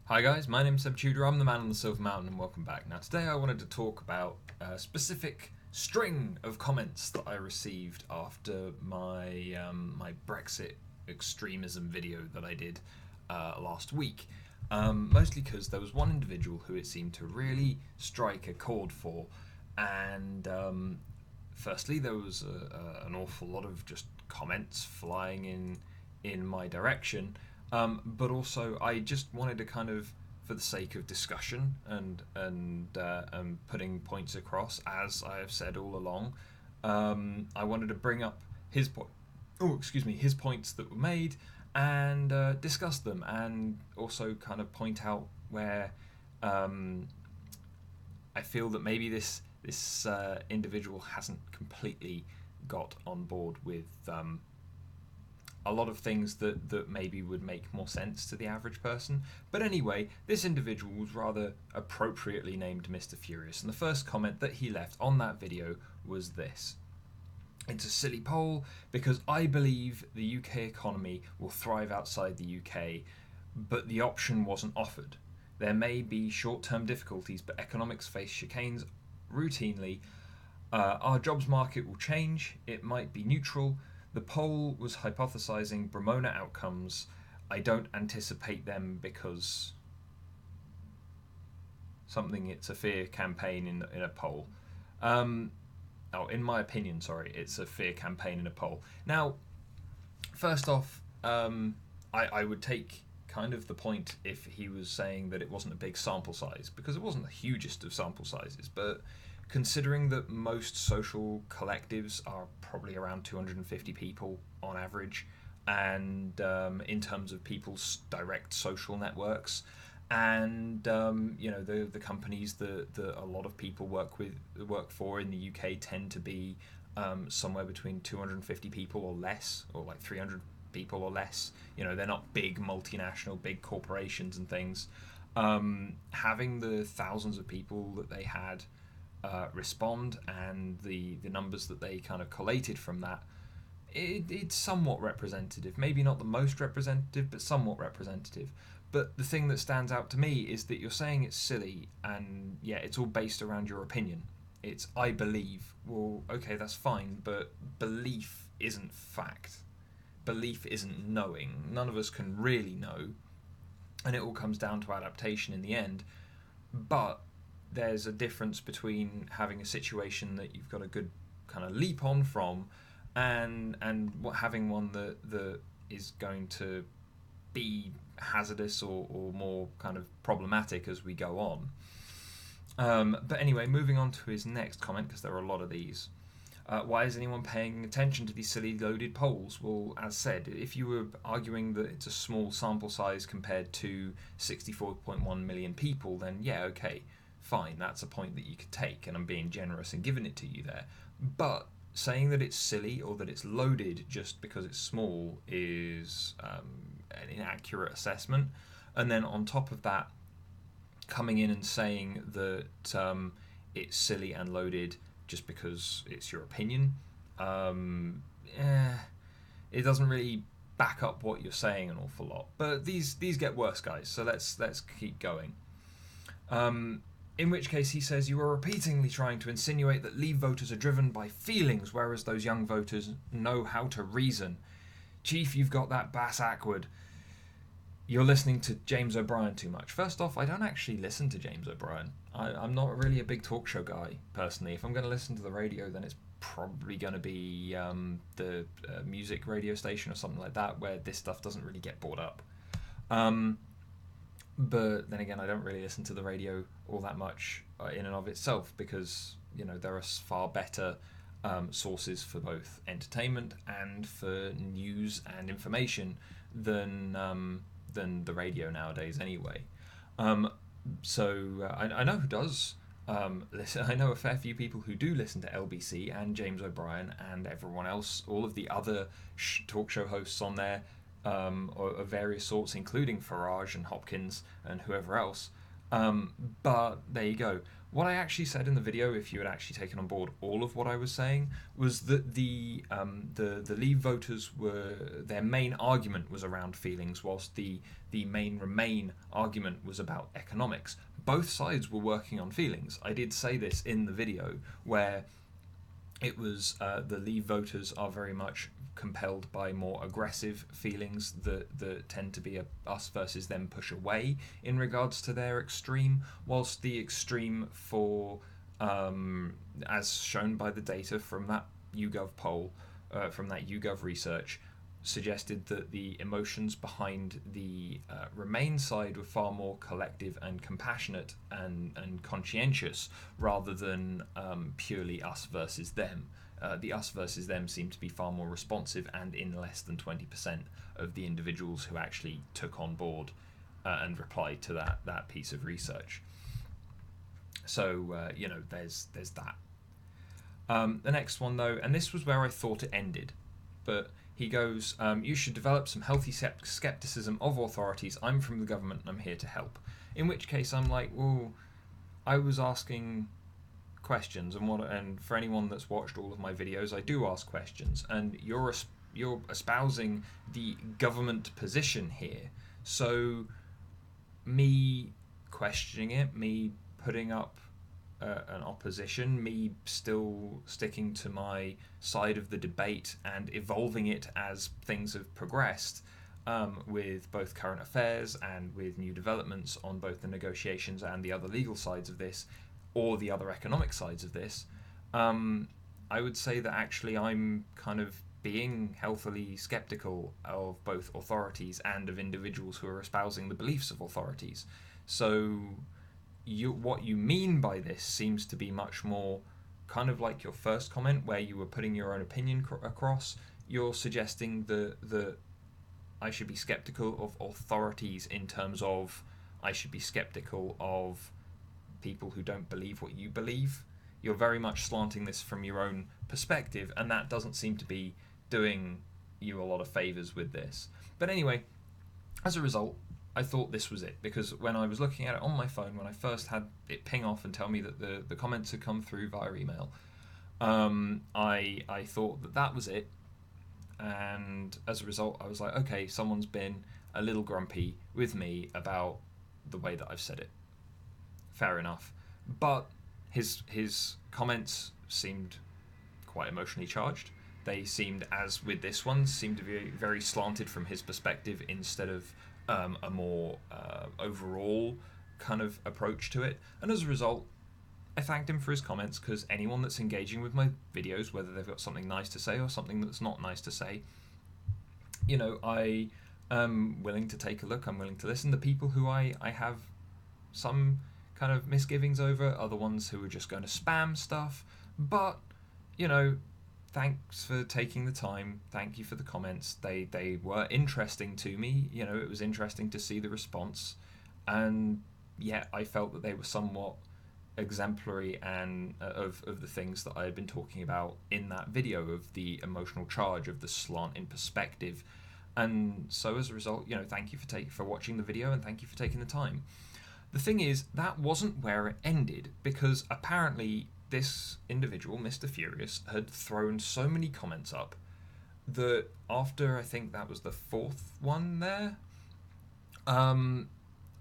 Hi guys, my name's Seb Tudor, I'm the man on the Silver Mountain and welcome back. Now today I wanted to talk about a specific string of comments that I received after my Brexit extremism video that I did last week. Mostly because there was one individual who it seemed to really strike a chord for, and firstly there was an awful lot of just comments flying in my direction. But also, I just wanted to kind of, for the sake of discussion and putting points across, as I have said all along, I wanted to bring up his points that were made and discuss them, and also kind of point out where I feel that maybe this individual hasn't completely got on board with a lot of things that maybe would make more sense to the average person. But anyway, this individual was rather appropriately named Mr. Furious, and the first comment that he left on that video was this: "It's a silly poll because I believe the UK economy will thrive outside the UK, but the option wasn't offered. There may be short-term difficulties, but economics face chicanes routinely. Our jobs market will change. It might be neutral. The poll was hypothesizing Bramona outcomes. I don't anticipate them because something. It's a fear campaign in a poll. In my opinion, sorry, it's a fear campaign in a poll. Now, first off, I would take kind of the point if he was saying that it wasn't a big sample size, because it wasn't the hugest of sample sizes, but considering that most social collectives are probably around 250 people on average, and in terms of people's direct social networks, and the companies that a lot of people work for in the UK tend to be somewhere between 250 people or less, or like 300 people or less. They're not big multinational, big corporations and things. Having the thousands of people that they had respond, and the numbers that they kind of collated from that, it's somewhat representative. Maybe not the most representative, but somewhat representative. But the thing that stands out to me is that you're saying it's silly, and yeah, it's all based around your opinion. It's I believe. Well, okay, that's fine, but belief isn't fact. Belief isn't knowing. None of us can really know, and it all comes down to adaptation in the end. But there's a difference between having a situation that you've got a good kind of leap on from, and having one that is going to be hazardous or more kind of problematic as we go on. But anyway, moving on to his next comment, because there are a lot of these. Why is anyone paying attention to these silly loaded polls? Well, as said, if you were arguing that it's a small sample size compared to 64.1 million people, then yeah, okay, fine, that's a point that you could take, and I'm being generous and giving it to you there. But saying that it's silly or that it's loaded just because it's small is an inaccurate assessment. And then on top of that, coming in and saying that it's silly and loaded just because it's your opinion, it doesn't really back up what you're saying an awful lot. But these get worse, guys, so let's keep going. In which case he says, you are repeatedly trying to insinuate that Leave voters are driven by feelings, whereas those young voters know how to reason. Chief, you've got that bass awkward. You're listening to James O'Brien too much. First off, I don't actually listen to James O'Brien. I'm not really a big talk show guy, personally. If I'm going to listen to the radio, then it's probably going to be the music radio station or something like that, where this stuff doesn't really get brought up. But then again, I don't really listen to the radio all that much in and of itself, because there are far better sources for both entertainment and for news and information than the radio nowadays anyway. So I know who does listen. I know a fair few people who do listen to LBC and James O'Brien and everyone else, all of the other talk show hosts on there, of various sorts, including Farage and Hopkins and whoever else. But there you go. What I actually said in the video, if you had actually taken on board all of what I was saying, was that the Leave voters their main argument was around feelings, whilst the main Remain argument was about economics. Both sides were working on feelings. I did say this in the video, where it was the Leave voters are very much compelled by more aggressive feelings that tend to be a us versus them push away in regards to their extreme, whilst the extreme for, as shown by the data from that YouGov poll, from that YouGov research, suggested that the emotions behind the Remain side were far more collective and compassionate and conscientious, rather than purely us versus them. The us versus them seemed to be far more responsive, and in less than 20% of the individuals who actually took on board and replied to that piece of research. So there's that. The next one though, and this was where I thought it ended, but he goes, you should develop some healthy skepticism of authorities. I'm from the government and I'm here to help. In which case I'm like, well, I was asking questions, and for anyone that's watched all of my videos, I do ask questions, and you're espousing the government position here. So me questioning it, me putting up an opposition, me still sticking to my side of the debate and evolving it as things have progressed, with both current affairs and with new developments on both the negotiations and the other legal sides of this, or the other economic sides of this, I would say that actually I'm kind of being healthily skeptical of both authorities and of individuals who are espousing the beliefs of authorities. So what you mean by this seems to be much more kind of like your first comment, where you were putting your own opinion across. You're suggesting that I should be skeptical of authorities in terms of I should be skeptical of people who don't believe what you believe. You're very much slanting this from your own perspective, and that doesn't seem to be doing you a lot of favors with this. But anyway, as a result, I thought this was it, because when I was looking at it on my phone, when I first had it ping off and tell me that the comments had come through via email, I thought that was it, and as a result I was like, okay, someone's been a little grumpy with me about the way that I've said it. Fair enough. But his comments seemed quite emotionally charged. They seemed, as with this one, seemed to be very slanted from his perspective, instead of a more overall kind of approach to it. And as a result, I thanked him for his comments, because anyone that's engaging with my videos, whether they've got something nice to say or something that's not nice to say, I am willing to take a look, I'm willing to listen. The people who I have some kind of misgivings over are the ones who are just going to spam stuff. But thanks for taking the time, thank you for the comments. They were interesting to me. It was interesting to see the response, and yet I felt that they were somewhat exemplary and of the things that I had been talking about in that video, of the emotional charge, of the slant in perspective. And so as a result, thank you for watching the video, and thank you for taking the time. The thing is, that wasn't where it ended, because apparently this individual, Mr. Furious, had thrown so many comments up that after, I think that was the fourth one there,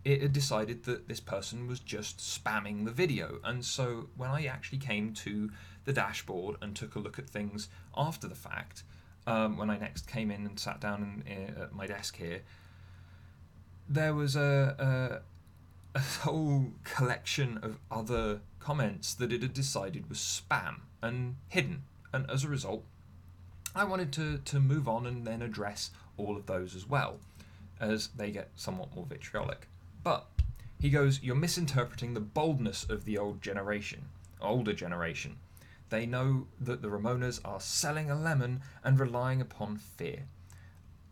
it had decided that this person was just spamming the video. And so when I actually came to the dashboard and took a look at things after the fact, when I next came in and sat down at my desk here, there was a whole collection of other comments that it had decided was spam and hidden. And as a result, I wanted to move on and then address all of those as well, as they get somewhat more vitriolic. But he goes, you're misinterpreting the boldness of the older generation. They know that the Ramonas are selling a lemon and relying upon fear.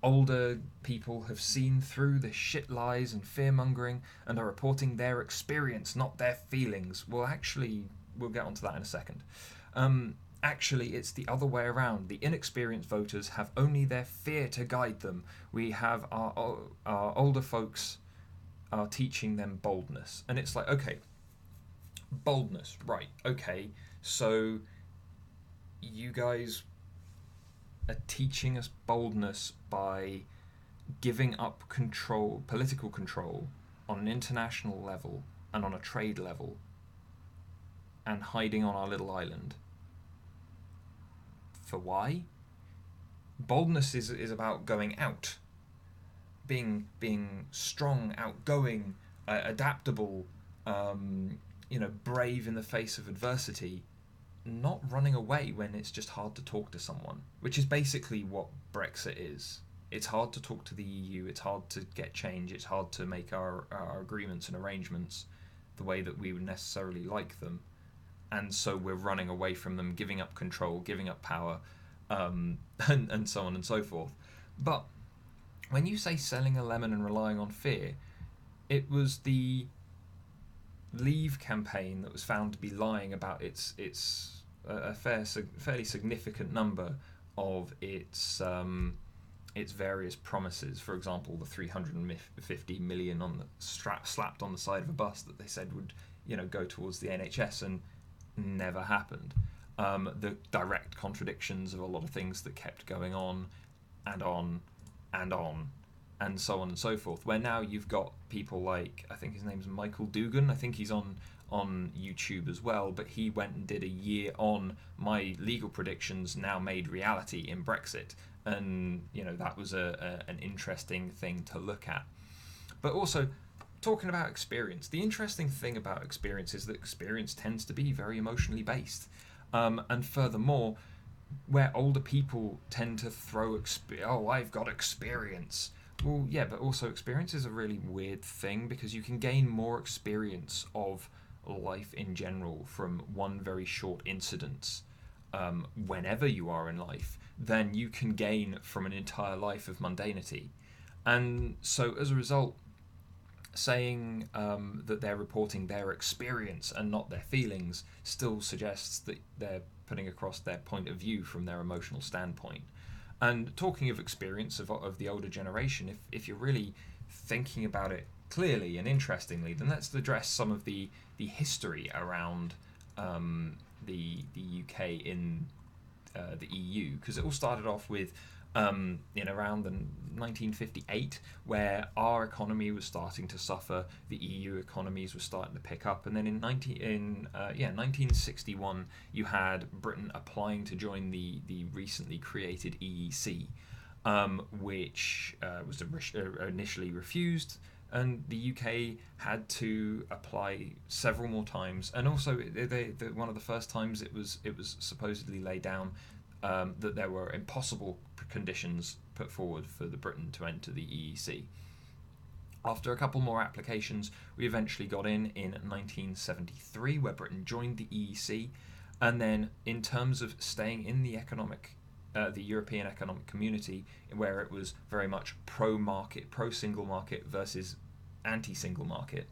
Older people have seen through the shit lies and fear-mongering and are reporting their experience, not their feelings. Well, actually, we'll get onto that in a second. Actually, it's the other way around. The inexperienced voters have only their fear to guide them. We have our older folks are teaching them boldness. And it's like, okay, Boldness, right? Okay, so you guys are teaching us boldness by giving up control, political control, on an international level and on a trade level, and hiding on our little island. For why? Boldness is about going out, being strong, outgoing, adaptable, brave in the face of adversity, not running away when it's just hard to talk to someone, which is basically what Brexit is. It's hard to talk to the EU, it's hard to get change, it's hard to make our agreements and arrangements the way that we would necessarily like them. And so we're running away from them, giving up control, giving up power, and so on and so forth. But when you say selling a lemon and relying on fear, it was the Leave campaign that was found to be lying about fairly significant number of its various promises. For example, the 350 million on the slapped on the side of a bus that they said would go towards the NHS and never happened. The direct contradictions of a lot of things that kept going on and on and on and so on and so forth, where now you've got people like, I think his name's Michael Dugan, I think he's on YouTube as well, but he went and did a year on my legal predictions now made reality in Brexit, and that was an interesting thing to look at. But also, talking about experience, the interesting thing about experience is that experience tends to be very emotionally based, and furthermore, where older people tend to throw I've got experience. Well, yeah, but also experience is a really weird thing, because you can gain more experience of life in general from one very short incident, whenever you are in life, than you can gain from an entire life of mundanity. And so as a result, saying that they're reporting their experience and not their feelings still suggests that they're putting across their point of view from their emotional standpoint. And talking of experience of the older generation, if you're really thinking about it clearly and interestingly, then let's address some of the history around the UK in the EU, because it all started off with around the 1958, where our economy was starting to suffer, the EU economies were starting to pick up, and then in 1961 you had Britain applying to join the recently created EEC, which was initially refused, and the UK had to apply several more times, and also one of the first times it was supposedly laid down that there were impossible conditions put forward for the Britain to enter the EEC. After a couple more applications, we eventually got in 1973, where Britain joined the EEC, and then in terms of staying in the European Economic Community, where it was very much pro-market, pro-single market versus anti-single market,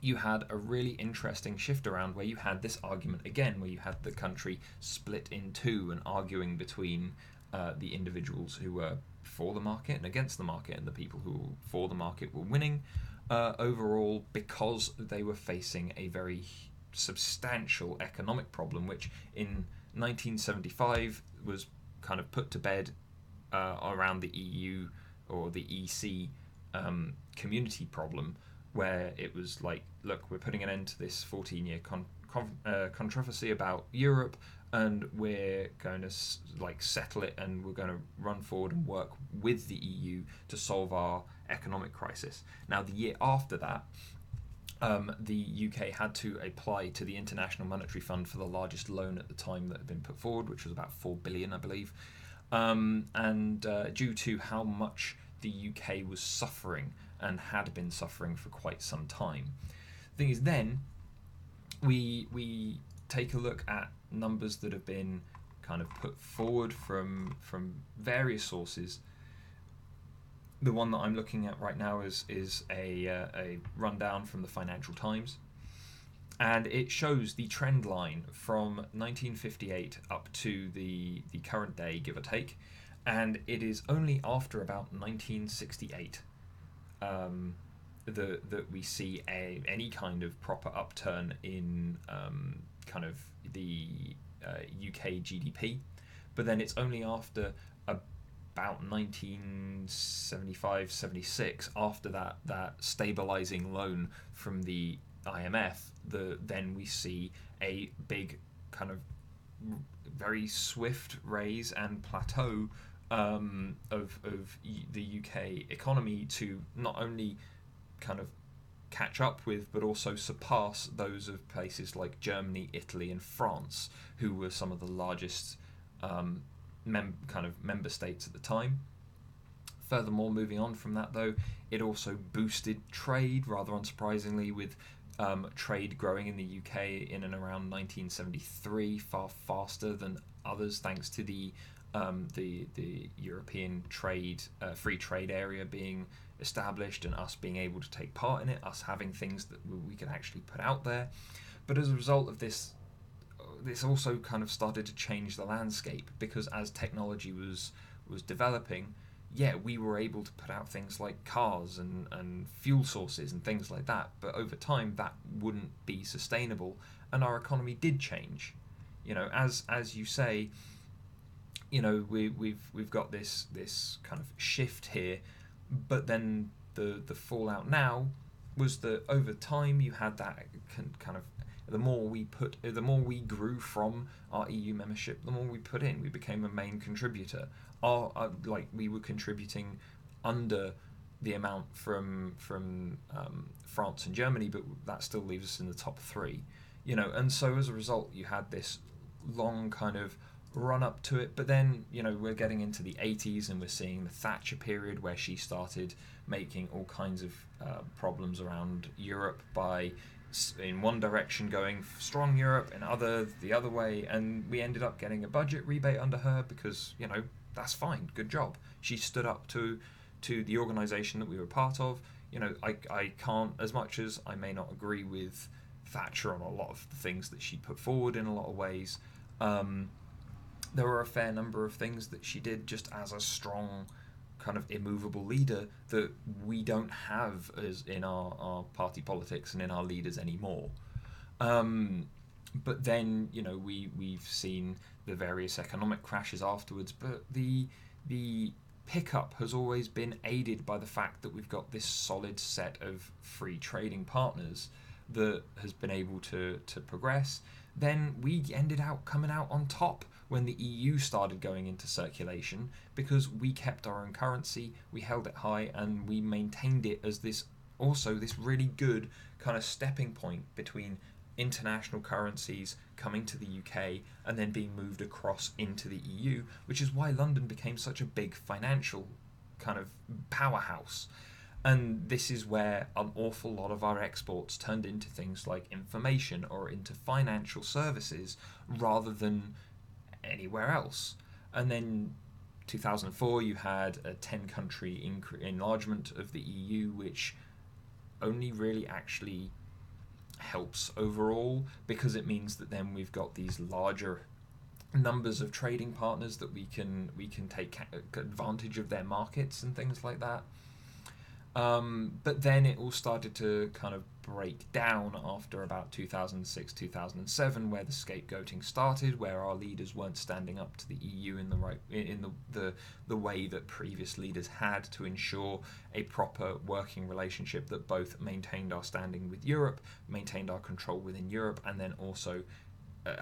you had a really interesting shift around, where you had this argument again, where you had the country split in two and arguing between the individuals who were for the market and against the market, and the people who were for the market were winning overall, because they were facing a very substantial economic problem, which in 1975 was kind of put to bed around the EU or the EC community problem, where it was like, look, we're putting an end to this 14-year controversy about Europe, and we're going to settle it, and we're going to run forward and work with the EU to solve our economic crisis. Now, the year after that, the UK had to apply to the International Monetary Fund for the largest loan at the time that had been put forward, which was about 4 billion, I believe, and due to how much the UK was suffering and had been suffering for quite some time. The thing is, then we take a look at numbers that have been kind of put forward from various sources. The one that I'm looking at right now is a rundown from the Financial Times, and it shows the trend line from 1958 up to the current day, give or take, and it is only after about 1968 that we see any kind of proper upturn in kind of the UK GDP, but then it's only after about 1975-76, after that stabilizing loan from the IMF, then we see a big kind of very swift raise and plateau of the UK economy to not only kind of catch up with but also surpass those of places like Germany, Italy and France, who were some of the largest member states at the time. Furthermore, moving on from that though, it also boosted trade, rather unsurprisingly, with trade growing in the UK in and around 1973 far faster than others, thanks to the European free trade area being established and us being able to take part in it, us having things that we could actually put out there. But as a result of this also kind of started to change the landscape, because as technology was developing, we were able to put out things like cars and fuel sources and things like that, but over time that wouldn't be sustainable, and our economy did change. As you say, we've got this kind of shift here, but then the fallout now was that over time you had that kind of, the more we grew from our EU membership, the more we put in, we became a main contributor. We were contributing under the amount from France and Germany, but that still leaves us in the top three, and so as a result you had this long kind of run up to it. But then we're getting into the 80s and we're seeing the Thatcher period, where she started making all kinds of problems around Europe by, in one direction, going strong Europe, and the other way, and we ended up getting a budget rebate under her because that's fine, good job. She stood up to the organisation that we were part of. I can't, as much as I may not agree with Thatcher on a lot of the things that she put forward in a lot of ways, there were a fair number of things that she did just as a strong kind of immovable leader that we don't have as in our party politics and in our leaders anymore. But then we've seen the various economic crashes afterwards, but the pickup has always been aided by the fact that we've got this solid set of free trading partners that has been able to progress. Then we ended up coming out on top when the EU started going into circulation, because we kept our own currency, we held it high, and we maintained it as this really good kind of stepping point between international currencies coming to the UK and then being moved across into the EU, which is why London became such a big financial kind of powerhouse. And this is where an awful lot of our exports turned into things like information or into financial services rather than anywhere else. And then 2004 you had a 10-country enlargement of the EU, which only really actually helps overall, because it means that then we've got these larger numbers of trading partners that we can take advantage of their markets and things like that. But then it all started to kind of break down after about 2006, 2007, where the scapegoating started, where our leaders weren't standing up to the EU in the way that previous leaders had to ensure a proper working relationship that both maintained our standing with Europe, maintained our control within Europe, and then also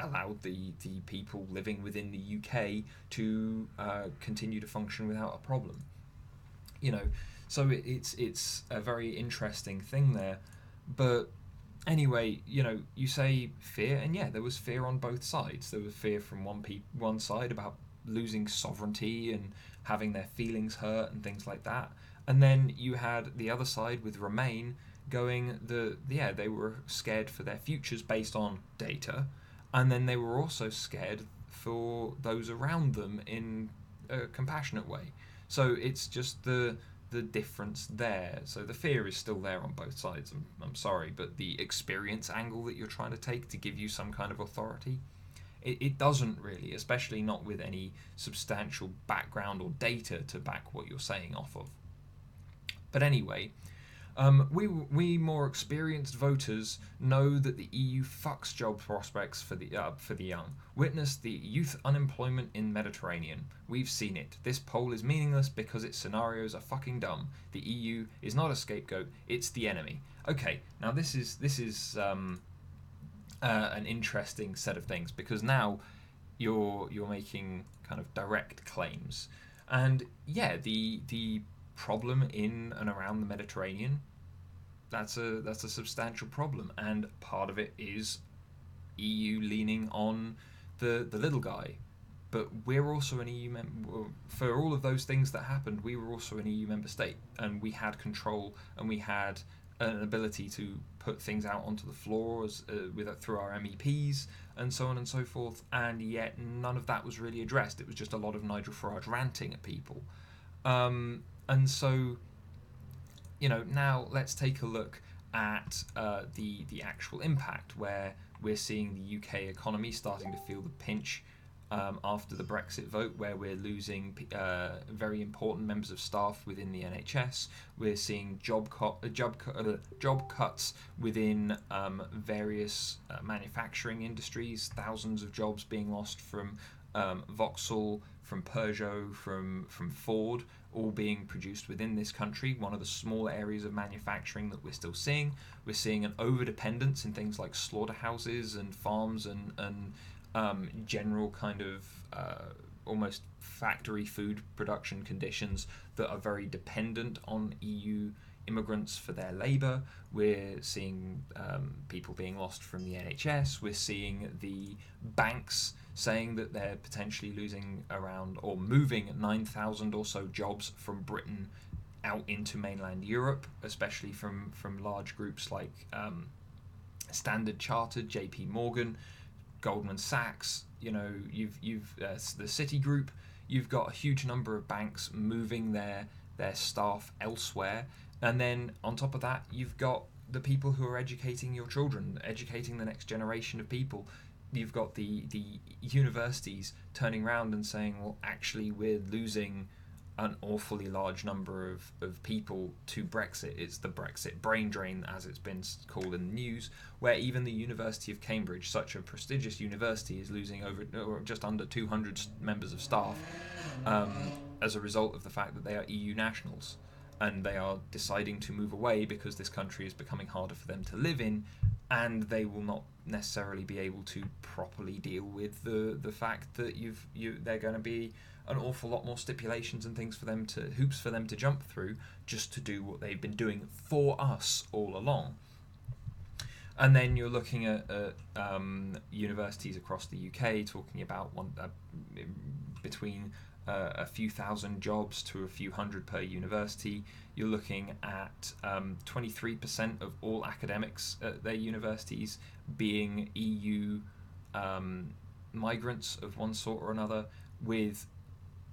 allowed the people living within the UK to continue to function without a problem. So it's a very interesting thing there. But anyway, you say fear, and there was fear on both sides. There was fear from one side about losing sovereignty and having their feelings hurt and things like that. And then you had the other side with Remain going they were scared for their futures based on data, and then they were also scared for those around them in a compassionate way. So it's just the difference there. So the fear is still there on both sides. I'm sorry, but the experience angle that you're trying to take to give you some kind of authority, it doesn't really, especially not with any substantial background or data to back what you're saying off of. But anyway, We more experienced voters know that the EU fucks job prospects for the young. Witness the youth unemployment in Mediterranean. We've seen it. This poll is meaningless because its scenarios are fucking dumb. The EU is not a scapegoat; it's the enemy. Okay, now this is an interesting set of things, because now you're making kind of direct claims, and yeah, the problem in and around the Mediterranean, that's a substantial problem, and part of it is EU leaning on the little guy. But we're also an EU member. For all of those things that happened, we were also an EU member state, and we had control, and we had an ability to put things out onto the floor through our MEPs and so on and so forth. And yet none of that was really addressed. It was just a lot of Nigel Farage ranting at people. And so, now let's take a look at the actual impact, where we're seeing the UK economy starting to feel the pinch after the Brexit vote, where we're losing very important members of staff within the NHS. We're seeing job cuts within various manufacturing industries, thousands of jobs being lost from Vauxhall, from Peugeot, from Ford, all being produced within this country. One of the small areas of manufacturing that we're still seeing. We're seeing an over-dependence in things like slaughterhouses and farms and general kind of almost factory food production conditions that are very dependent on EU immigrants for their labour. We're seeing people being lost from the NHS. We're seeing the banks saying that they're potentially losing around or moving 9,000 or so jobs from Britain out into mainland Europe, especially from large groups like Standard Chartered, JP Morgan, Goldman Sachs. You've the Citigroup. You've got a huge number of banks moving their staff elsewhere, and then on top of that, you've got the people who are educating your children, educating the next generation of people. You've got the universities turning around and saying, well, actually, we're losing an awfully large number of people to Brexit. It's the Brexit brain drain, as it's been called in the news, where even the University of Cambridge, such a prestigious university, is losing or just under 200 members of staff as a result of the fact that they are EU nationals, and they are deciding to move away because this country is becoming harder for them to live in, and they will not necessarily be able to properly deal with the fact that they're going to be an awful lot more stipulations and hoops for them to jump through just to do what they've been doing for us all along. And then you're looking at universities across the UK talking about between a few thousand jobs to a few hundred per university. You're looking at 23% of all academics at their universities being EU migrants of one sort or another, with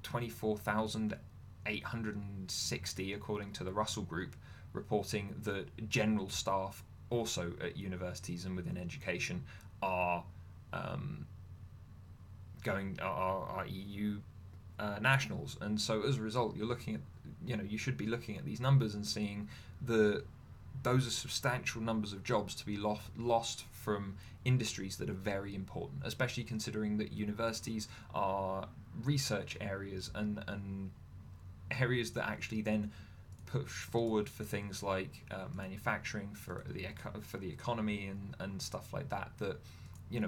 24,860, according to the Russell Group, reporting that general staff also at universities and within education are EU nationals. And so as a result, you're looking at, you should be looking at these numbers and seeing those are substantial numbers of jobs to be lost from industries that are very important, especially considering that universities are research areas and areas that actually then push forward for things like manufacturing for the economy and stuff like that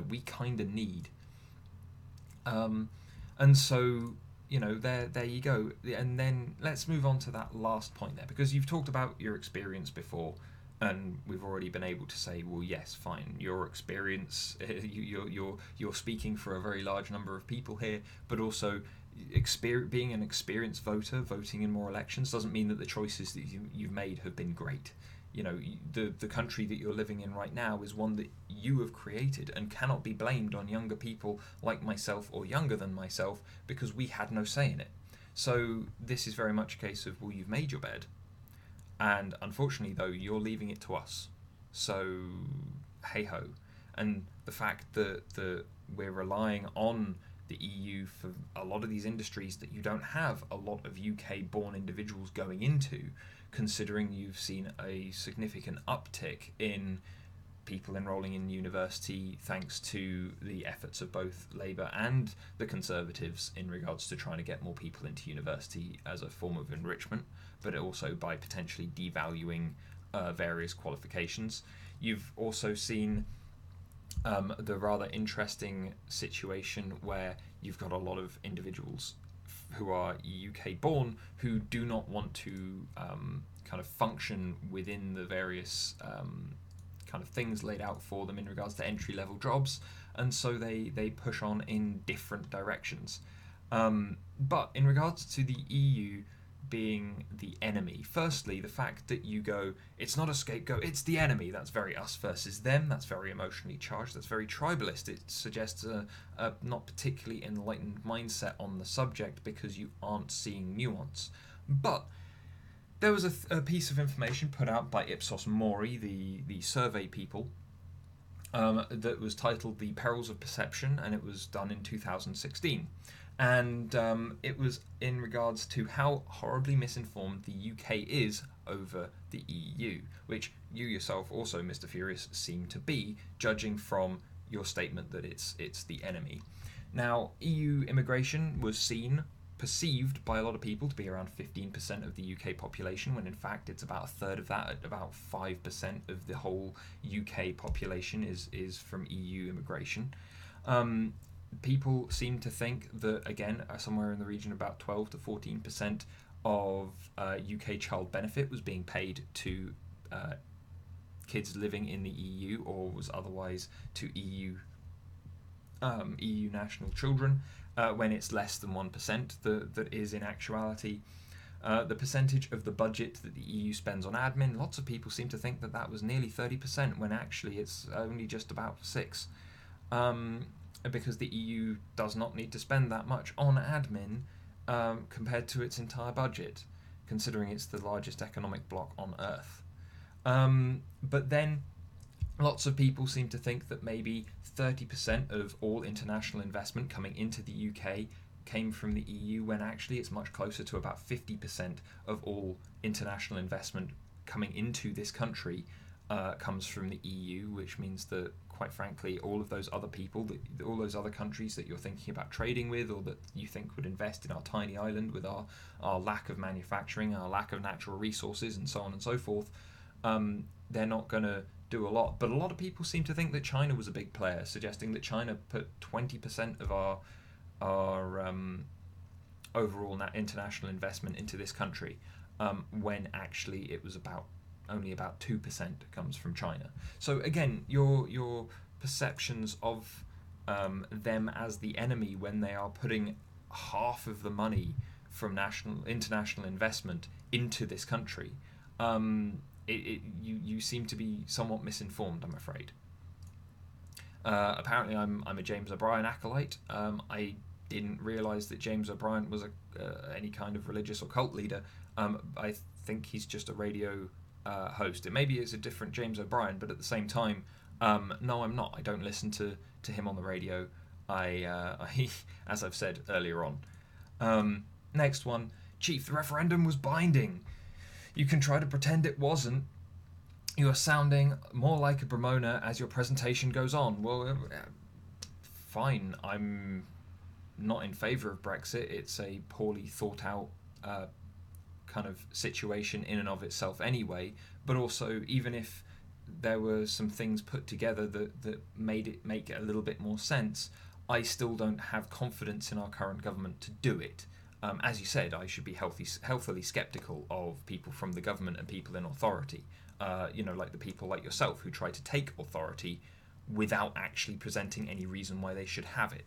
we kind of need. And so there you go. And then let's move on to that last point there, because you've talked about your experience before, and we've already been able to say, well, yes, fine, your experience, you're speaking for a very large number of people here, but also being an experienced voter, voting in more elections, doesn't mean that the choices that you've made have been great. The country that you're living in right now is one that you have created and cannot be blamed on younger people like myself or younger than myself, because we had no say in it. So this is very much a case of, well, you've made your bed, and unfortunately, though, you're leaving it to us. So hey ho. And the fact that we're relying on the EU for a lot of these industries that you don't have a lot of UK-born individuals going into, considering you've seen a significant uptick in people enrolling in university thanks to the efforts of both Labour and the Conservatives in regards to trying to get more people into university as a form of enrichment, but also by potentially devaluing various qualifications. You've also seen the rather interesting situation where you've got a lot of individuals who are UK born who do not want to kind of function within the various kind of things laid out for them in regards to entry-level jobs, and so they push on in different directions. But in regards to the EU being the enemy, firstly, the fact that you go, it's not a scapegoat, it's the enemy, that's very us versus them, that's very emotionally charged, that's very tribalist. It suggests a not particularly enlightened mindset on the subject because you aren't seeing nuance. But there was a piece of information put out by Ipsos Mori, the survey people, that was titled The Perils of Perception, and it was done in 2016. And it was in regards to how horribly misinformed the UK is over the EU, which you yourself also, Mr. Furious, seem to be, judging from your statement that it's the enemy. Now, EU immigration was perceived by a lot of people to be around 15% of the UK population, when in fact it's about a third of that. At about 5% of the whole UK population is from EU immigration. People seem to think that, again, somewhere in the region of about 12 to 14% of UK child benefit was being paid to kids living in the EU, or was otherwise to EU national children, when it's less than 1% that is in actuality. The percentage of the budget that the EU spends on admin, lots of people seem to think that was nearly 30%, when actually it's only just about 6%. Because the EU does not need to spend that much on admin compared to its entire budget, considering it's the largest economic bloc on Earth. But then lots of people seem to think that maybe 30% of all international investment coming into the UK came from the EU, when actually it's much closer to about 50% of all international investment coming into this country comes from the EU, which means that, quite frankly, all of those other people, all those other countries that you're thinking about trading with, or that you think would invest in our tiny island with our lack of manufacturing, our lack of natural resources, and so on and so forth, they're not going to do a lot. But a lot of people seem to think that China was a big player, suggesting that China put 20% of our overall international investment into this country, when actually it was only about 2% comes from China. So again, your perceptions of them as the enemy when they are putting half of the money from international investment into this country, you seem to be somewhat misinformed, I'm afraid. Apparently, I'm a James O'Brien acolyte. I didn't realise that James O'Brien was any kind of religious or cult leader. I think he's just a radio host. It maybe is a different James O'Brien, but at the same time, no, I'm not. I don't listen to him on the radio. I as I've said earlier on. Next one, Chief, the referendum was binding. You can try to pretend it wasn't. You are sounding more like a Bramona as your presentation goes on. Well, fine. I'm not in favour of Brexit. It's a poorly thought out kind of situation in and of itself anyway, but also, even if there were some things put together that made it make a little bit more sense, I still don't have confidence in our current government to do it. As you said, I should be healthily sceptical of people from the government and people in authority, like the people like yourself who try to take authority without actually presenting any reason why they should have it.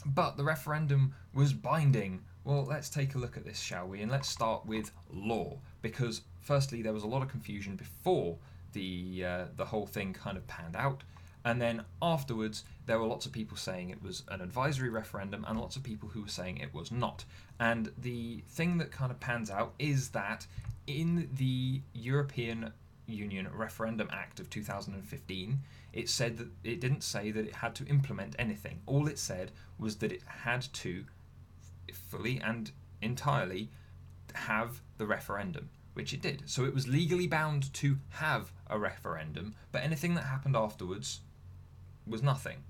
But the referendum was binding. Well, let's take a look at this, shall we? And let's start with law, because firstly, there was a lot of confusion before the whole thing kind of panned out, and then afterwards, there were lots of people saying it was an advisory referendum, and lots of people who were saying it was not. And the thing that kind of pans out is that in the European Union Referendum Act of 2015, it said that it didn't say that it had to implement anything. All it said was that it had to fully and entirely have the referendum, which it did. So it was legally bound to have a referendum, but anything that happened afterwards was nothing.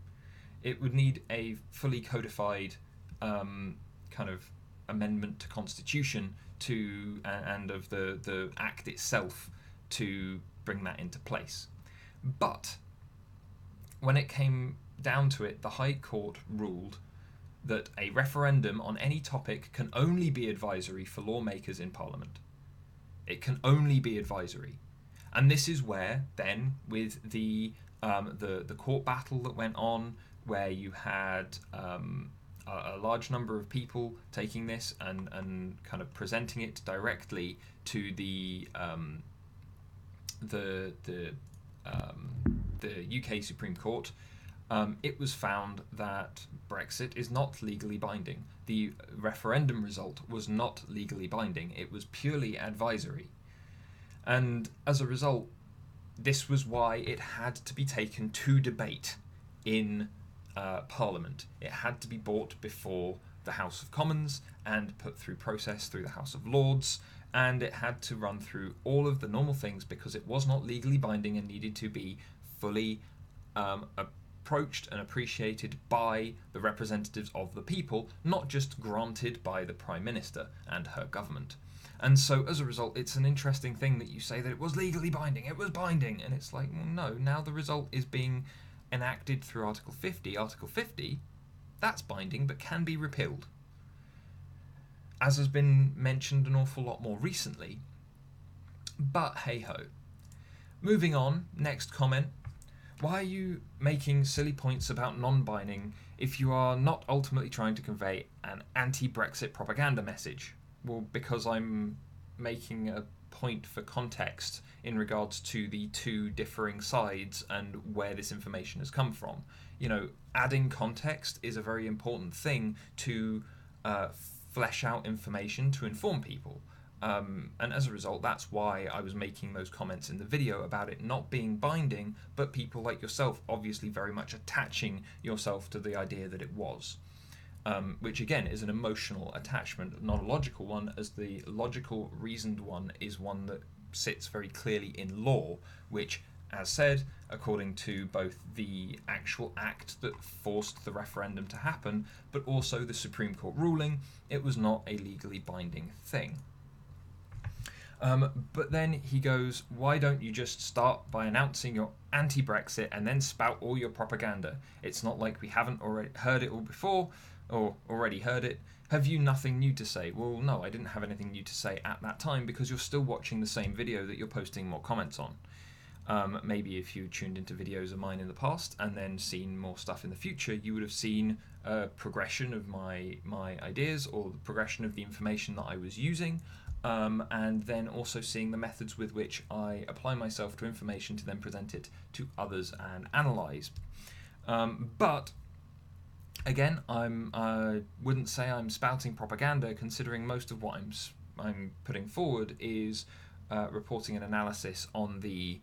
It would need a fully codified kind of amendment to Constitution to and of the Act itself to bring that into place. But when it came down to it, the High Court ruled that a referendum on any topic can only be advisory for lawmakers in Parliament. It can only be advisory. And this is where, then, with the court battle that went on, where you had a large number of people taking this and kind of presenting it directly to the UK Supreme Court, it was found that Brexit is not legally binding. The referendum result was not legally binding. It was purely advisory. And as a result, this was why it had to be taken to debate in Parliament. It had to be brought before the House of Commons and put through process through the House of Lords, and it had to run through all of the normal things because it was not legally binding and needed to be fully approached and appreciated by the representatives of the people, not just granted by the Prime Minister and her government. And so as a result, it's an interesting thing that you say that it was legally binding, it was binding, and it's like, well, no, now the result is being enacted through Article 50. Article 50, that's binding but can be repealed. As has been mentioned an awful lot more recently. But hey-ho. Moving on, next comment. Why are you making silly points about non-binding if you are not ultimately trying to convey an anti-Brexit propaganda message? Well, because I'm making a point for context in regards to the two differing sides and where this information has come from. You know, adding context is a very important thing to flesh out information to inform people. And as a result, that's why I was making those comments in the video about it not being binding, but people like yourself obviously very much attaching yourself to the idea that it was. Which again is an emotional attachment, not a logical one, as the logical, reasoned one is one that sits very clearly in law, which, as said, according to both the actual act that forced the referendum to happen, but also the Supreme Court ruling, it was not a legally binding thing. But then he goes, why don't you just start by announcing you're anti-Brexit and then spout all your propaganda? It's not like we haven't already heard it all before, or already heard it. Have you nothing new to say? Well, no, I didn't have anything new to say at that time because you're still watching the same video that you're posting more comments on. Maybe if you tuned into videos of mine in the past and then seen more stuff in the future, you would have seen a progression of my ideas or the progression of the information that I was using, and then also seeing the methods with which I apply myself to information to then present it to others and analyse. But again, I wouldn't say I'm spouting propaganda, considering most of what I'm putting forward is reporting an analysis on the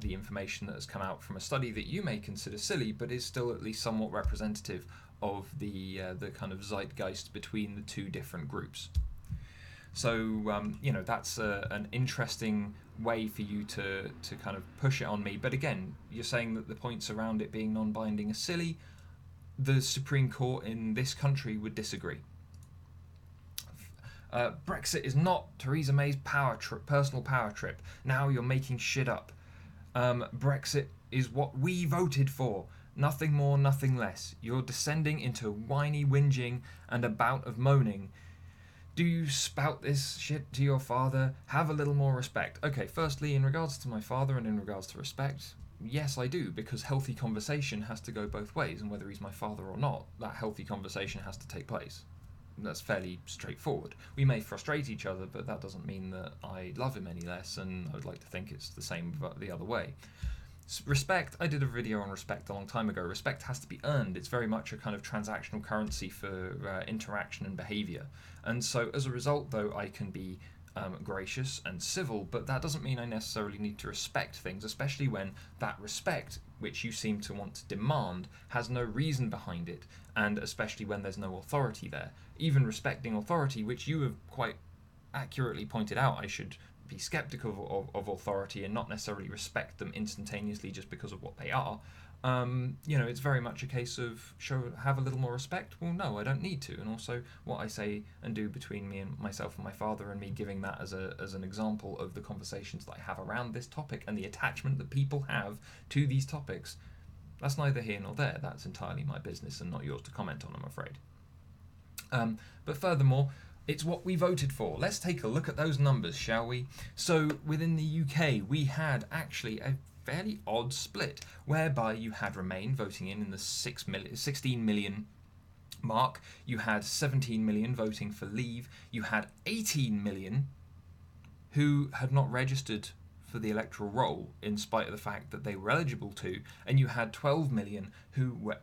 information that has come out from a study that you may consider silly, but is still at least somewhat representative of the kind of zeitgeist between the two different groups. So you know, that's an interesting way for you to kind of push it on me. But again, you're saying that the points around it being non-binding are silly. The Supreme Court in this country would disagree. Brexit is not Theresa May's personal power trip. Now you're making shit up. Brexit is what we voted for. Nothing more, nothing less. You're descending into whiny whinging and a bout of moaning. Do you spout this shit to your father? Have a little more respect. Okay, firstly, in regards to my father and in regards to respect, yes, I do, because healthy conversation has to go both ways, and whether he's my father or not, that healthy conversation has to take place. That's fairly straightforward. We may frustrate each other, but that doesn't mean that I love him any less, and I would like to think it's the same the other way. Respect, I did a video on respect a long time ago. Respect has to be earned. It's very much a kind of transactional currency for interaction and behaviour. And so as a result, though, I can be gracious and civil, but that doesn't mean I necessarily need to respect things, especially when that respect, which you seem to want to demand, has no reason behind it, and especially when there's no authority there. Even respecting authority, which you have quite accurately pointed out, I should be skeptical of authority and not necessarily respect them instantaneously just because of what they are. It's very much a case of have a little more respect. Well, no, I don't need to. And also, what I say and do between me and myself and my father, and me giving that as an example of the conversations that I have around this topic and the attachment that people have to these topics, that's neither here nor there. That's entirely my business and not yours to comment on, I'm afraid. But furthermore, it's what we voted for. Let's take a look at those numbers, shall we? So within the UK, we had actually a fairly odd split, whereby you had Remain voting in the 16 million mark, you had 17 million voting for Leave, you had 18 million who had not registered for the electoral roll in spite of the fact that they were eligible to, and you had 12 million who were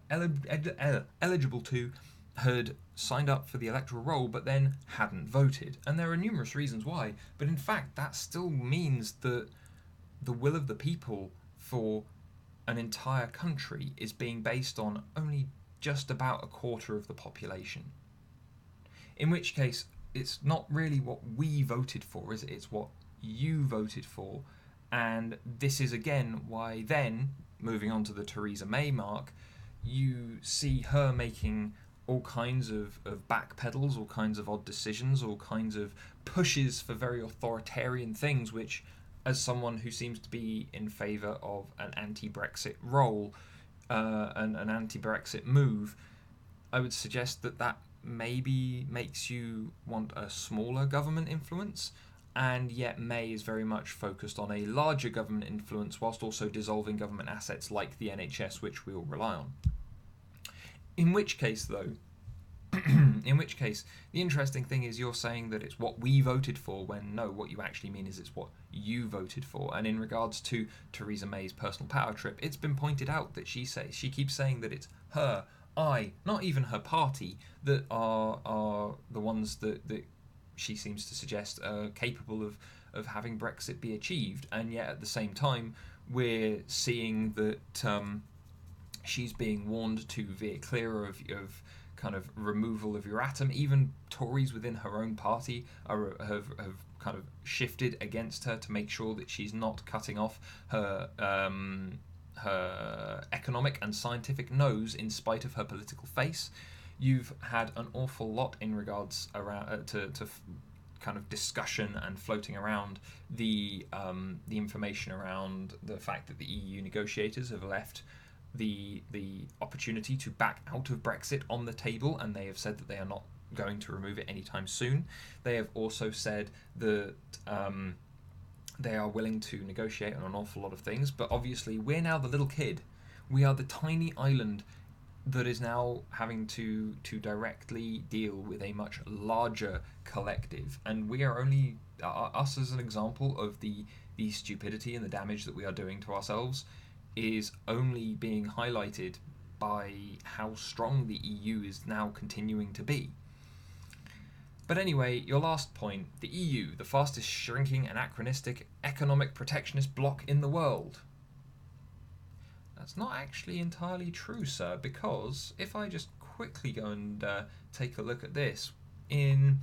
eligible to, had signed up for the electoral roll but then hadn't voted. And there are numerous reasons why, but in fact that still means that the will of the people for an entire country is being based on only just about a quarter of the population. In which case, it's not really what we voted for, is it? It's what you voted for. And this is again why then, moving on to the Theresa May mark, you see her making all kinds of backpedals, all kinds of odd decisions, all kinds of pushes for very authoritarian things, which, as someone who seems to be in favour of an anti-Brexit role and an anti-Brexit move, I would suggest that maybe makes you want a smaller government influence, and yet May is very much focused on a larger government influence whilst also dissolving government assets like the NHS, which we all rely on. In which case, though, the interesting thing is you're saying that it's what we voted for, when no, what you actually mean is it's what you voted for. And in regards to Theresa May's personal power trip, it's been pointed out that she keeps saying that it's her, not even her party, that are the ones that she seems to suggest are capable of having Brexit be achieved. And yet at the same time, we're seeing that she's being warned to veer clear of kind of removal of Euratom. Even Tories within her own party have kind of shifted against her to make sure that she's not cutting off her economic and scientific nose in spite of her political face. You've had an awful lot in regards around to kind of discussion and floating around the information around the fact that the EU negotiators have left the opportunity to back out of Brexit on the table, and they have said that they are not going to remove it anytime soon. They have also said that they are willing to negotiate on an awful lot of things, but obviously we're now the little kid. We are the tiny island that is now having to directly deal with a much larger collective, and we are only us as an example of the stupidity and the damage that we are doing to ourselves is only being highlighted by how strong the EU is now continuing to be. But anyway, your last point, the EU, the fastest shrinking anachronistic economic protectionist bloc in the world. That's not actually entirely true, sir, because if I just quickly go and take a look at this, in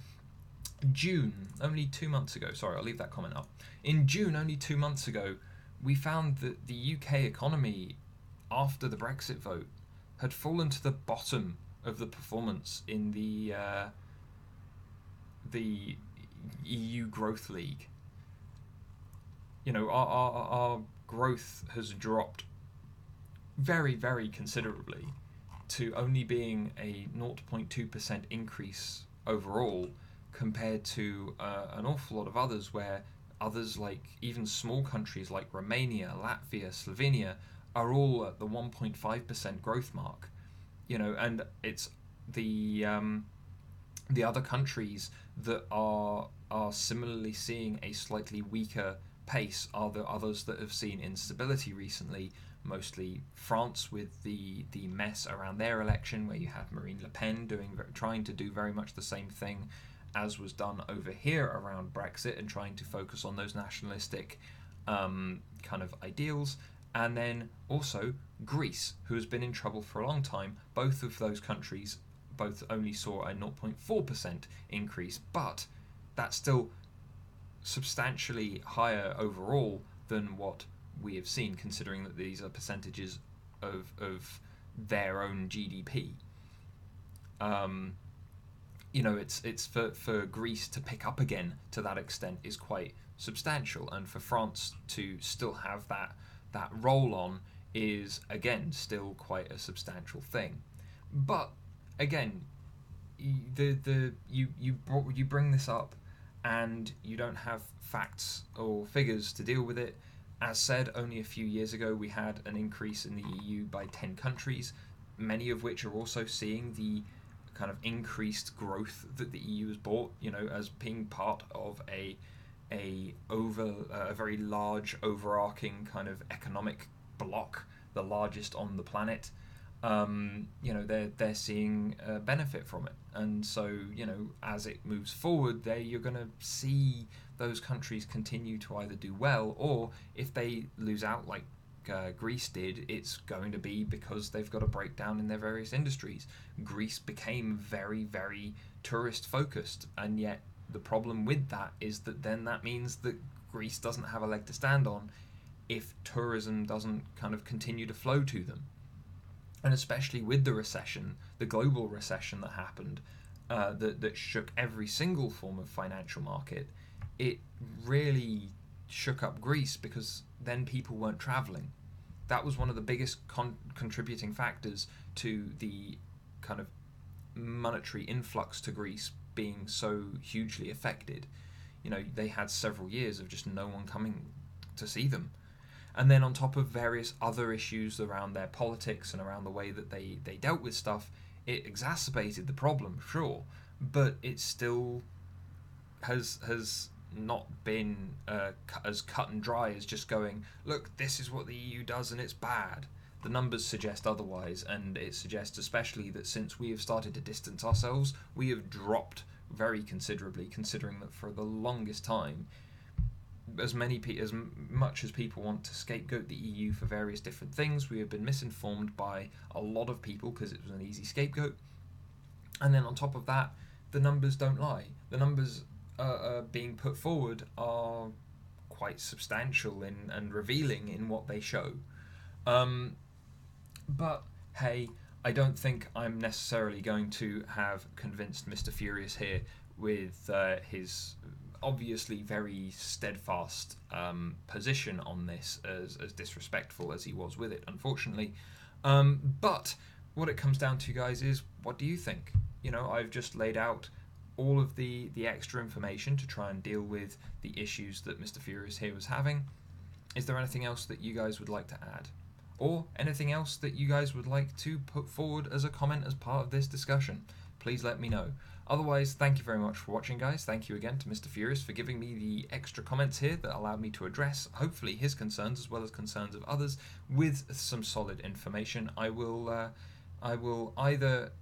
June, only 2 months ago, sorry, I'll leave that comment up. In June, only 2 months ago, we found that the UK economy, after the Brexit vote, had fallen to the bottom of the performance in the EU Growth League. You know, our growth has dropped very, very considerably to only being a 0.2% increase overall, compared to an awful lot of others, where others, like even small countries like Romania, Latvia, Slovenia, are all at the 1.5% growth mark. You know, and it's the other countries that are similarly seeing a slightly weaker pace are the others that have seen instability recently, mostly France with the mess around their election, where you have Marine Le Pen trying to do very much the same thing as was done over here around Brexit and trying to focus on those nationalistic kind of ideals. And then also Greece, who has been in trouble for a long time. Both of those countries both only saw a 0.4% increase, but that's still substantially higher overall than what we have seen, considering that these are percentages of their own GDP. It's for Greece to pick up again to that extent is quite substantial, and for France to still have that roll on is again still quite a substantial thing. But again, you bring this up and you don't have facts or figures to deal with it. As said, only a few years ago we had an increase in the EU by 10 countries, many of which are also seeing the kind of increased growth that the EU has brought, as being part of a very large overarching kind of economic bloc, the largest on the planet. They're seeing a benefit from it, and so as it moves forward, you're going to see those countries continue to either do well, or if they lose out like Greece did, it's going to be because they've got a breakdown in their various industries. Greece became very, very tourist focused, and yet the problem with that is that means that Greece doesn't have a leg to stand on if tourism doesn't kind of continue to flow to them. And especially with the recession, the global recession that happened, that shook every single form of financial market, it really shook up Greece because then people weren't traveling. That was one of the biggest contributing factors to the kind of monetary influx to Greece being so hugely affected. They had several years of just no one coming to see them. And then on top of various other issues around their politics and around the way that they dealt with stuff, it exacerbated the problem, sure, but it still has not been as cut and dry as just going, look, this is what the EU does and it's bad. The numbers suggest otherwise, and it suggests especially that since we have started to distance ourselves, we have dropped very considerably, considering that for the longest time, as much as people want to scapegoat the EU for various different things, we have been misinformed by a lot of people because it was an easy scapegoat. And then on top of that, the numbers don't lie. The numbers being put forward are quite substantial and revealing in what they show. But hey, I don't think I'm necessarily going to have convinced Mr. Furious here with his obviously very steadfast position on this, as disrespectful as he was with it, unfortunately. But what it comes down to, guys, is what do you think? I've just laid out all of the extra information to try and deal with the issues that Mr. Furious here was having. Is there anything else that you guys would like to add? Or anything else that you guys would like to put forward as a comment as part of this discussion? Please let me know. Otherwise, thank you very much for watching, guys. Thank you again to Mr. Furious for giving me the extra comments here that allowed me to address, hopefully, his concerns as well as concerns of others with some solid information. I will either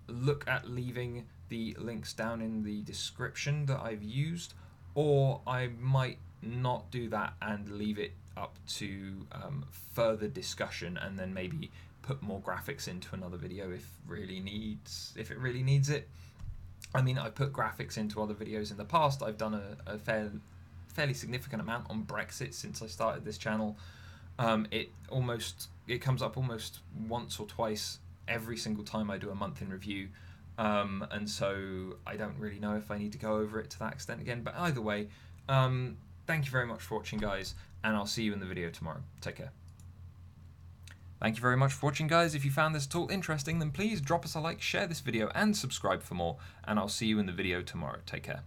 look at leaving the links down in the description that I've used, or I might not do that and leave it up to further discussion, and then maybe put more graphics into another video if it really needs it. I mean, I've put graphics into other videos in the past. I've done a fairly significant amount on Brexit since I started this channel. It comes up almost once or twice every single time I do a month in review, and so I don't really know if I need to go over it to that extent again. But either way, thank you very much for watching, guys, and I'll see you in the video tomorrow. Take care. Thank you very much for watching, guys. If you found this at all interesting, then please drop us a like, share this video, and subscribe for more, and I'll see you in the video tomorrow. Take care.